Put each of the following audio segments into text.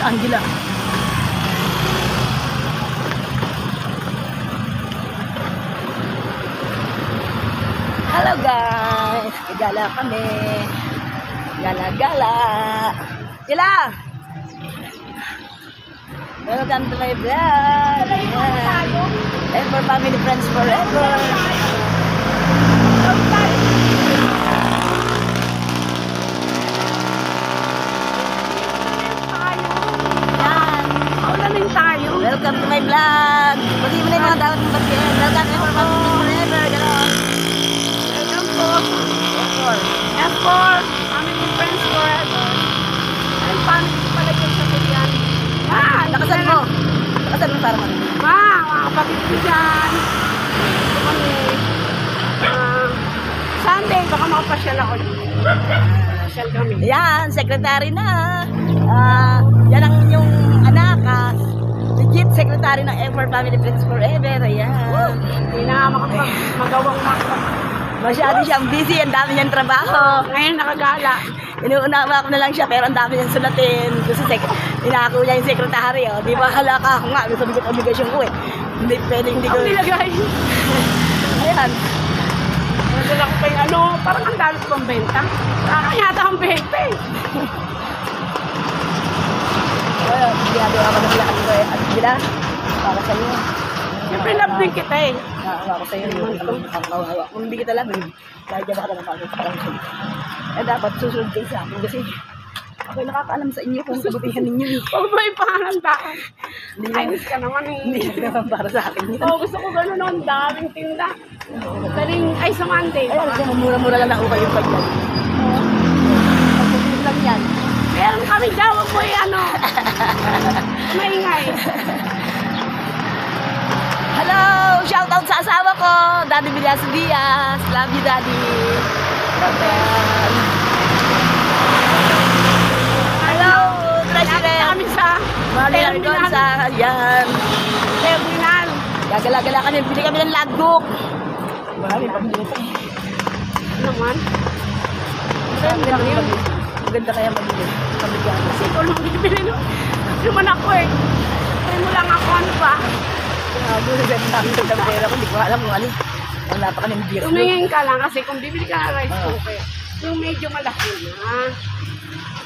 Angela. Hello guys, gala kami. Gala-gala. Sila! Welcome to my vlog. And for family, friends forever. Welcome to my vlog. Pati mo na yung mga dapat mong batiin. Welcome to for family forever. Ganon. Welcome po. F4. Family friends forever. And family pala dyan sa Pilihan. Lakasan mo. Lakasan mo, Sarman. Mga kapatid ko dyan. Ito kami. Sunday, baka makapasyal ako dyan. Pasyal kami. Ayan, secretary na. Yan ang yung anak. Legit secretary ng F4 Family Friends Forever. Ayan. Hindi na magawang Masyado siyang busy. Ang dami niyang trabaho. Ngayon nakagala. Inuunawa ko na lang siya pero ang dami niyang sulatin. Kasi inako niya yung secretary. Oh. Di ba halaka ako nga. Gusto ko yung obligasyon ko eh. Hindi pwede hindi ko. Ang nilagay. Ayan. Nagdala ko pa yung parang ang dami ko pang benta. Yata ang benta eh. Well, ginagawa ko na sila ko eh. At sila, para sa iyo. Siyempre love din kita eh. Nakawa ko sa iyo. Kung hindi kita lang, dahil dyan baka naman pagkakaroon. Eh dapat susunod kayo sa akin kasi ako'y nakakaalam sa inyo kung kabutihan ninyo eh. Huwag mo ipahandaan. Ayos ka naman eh. Hindi naman para sa akin yun. Oo, gusto ko gano'n noon. Daming tinda. Daling, ay sa Monday. Ay, mura-mura lang na ukay yung pagyan. Oo. Pagpulit lang yan. Meron kami daw, huwag mo maingay. Hello! Shout out sa asawa ko, Daddy Villas Diaz. Love you, Daddy. Ayan. Hello, President. Kami sa Marian Gonza. Ayan. terminal. Gagala-gala kami. Bili kami ng lagok. Marami pambili pa eh. Naman. Maganda kaya mabili. Pabigyan ko. Ikaw lang bibili no. Naman ako eh. Try mo lang ako ano ba? Gusto sa dami ng pera ko. Hindi ko alam kung ano. Wala pa kami beer. Tumingin ka lang kasi kung bibili ka ng rice cooker, yung medyo malaki na.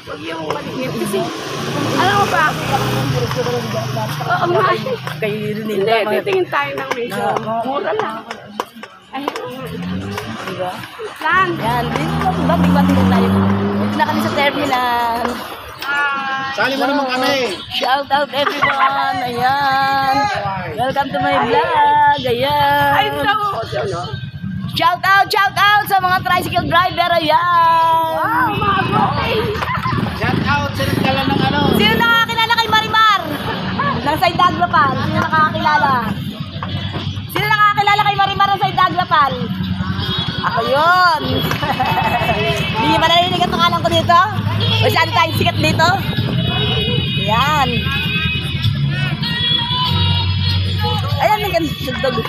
Huwag yung maliit. Kasi, alam mo ba? Oo nga. Kayo rin Hindi, nila. titingin tayo ng medyo mura lang. Ay, Diba? saan? Yan. Dito ba? Bigbating tayo. Dito na kami sa terminal. Sali mo naman kami. Shout out everyone. Ayan. Welcome to my vlog. Ayan. Ay, no. Shout out sa mga tricycle driver. Ayan. Wow, mga broke. Shout out sa nagdala ng ano. Sino nakakilala kay Marimar? Ng Side Daglapal. Sino nakakilala? Sino nakakilala kay Marimar ng Side Daglapal? Ako yun. Hindi niyo ba narinig ang pangalan ko dito? Masyado tayong sikat dito. Ayan. Ayan, nagandog.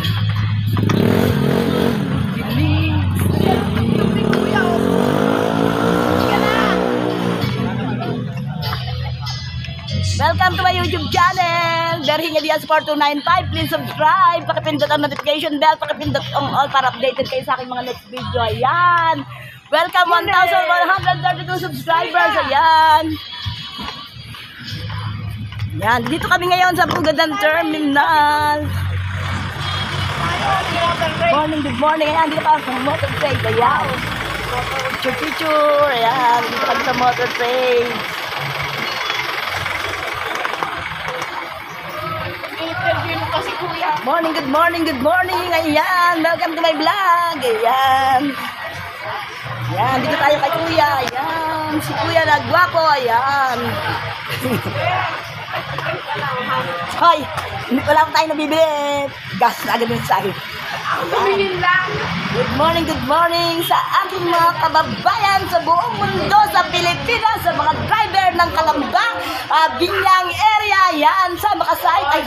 Welcome to my YouTube channel. Berhinga Diaz 4295. Please subscribe. Pakipindot ang notification bell. Pakipindot ang all para updated kayo sa aking mga next video. Ayan. Welcome 1,132 subscribers. Ayan. Ayan. Dito kami ngayon sa Pugadan Terminal. Morning, good morning. Ayan. Dito kami sa motor trade. Ayan. Picture. Ayan. Dito kami sa motor trade. Morning, good morning, good morning. Ayan, welcome to my vlog. Ayan. Ayan, dito tayo kay Kuya. Ayan, si Kuya nagwapo. Ayan. Hoy, wala pa tayo nabibili. Gas na agad yung sahib. Tumingin lang. Good morning sa ating mga kababayan sa buong mundo, sa Pilipinas, sa mga driver ng Kalamba, Binyang area, yan, sa Makasay, ay,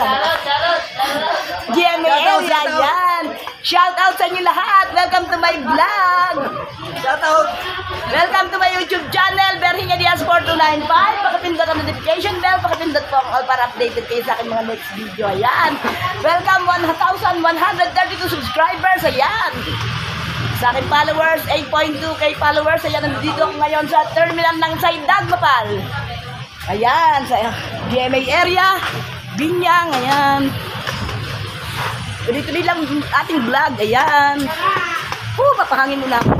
GMA area, yan. Shout out sa inyo lahat. Welcome to my vlog. Shout out. Welcome to my YouTube channel, Berhinga Diaz 4295. Pakipindot ang notification bell, pakipindot po ang all para updated kayo sa aking mga next video. Ayan. Welcome 1,132 subscribers. Ayan. Sa aking followers, 8.2k followers. Ayan, nandito ako ngayon sa terminal ng Saydagmapal. Ayan, sa GMA area, Binyang, ayan. Tuloy-tuloy lang ating vlog, ayan. Papahangin muna ako.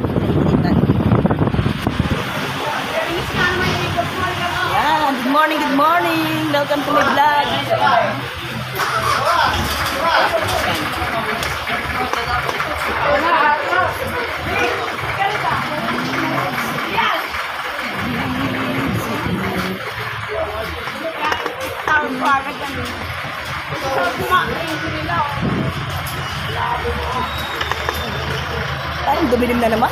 Ayan, good morning, good morning. Welcome to my vlog. Ay, dumilim na naman.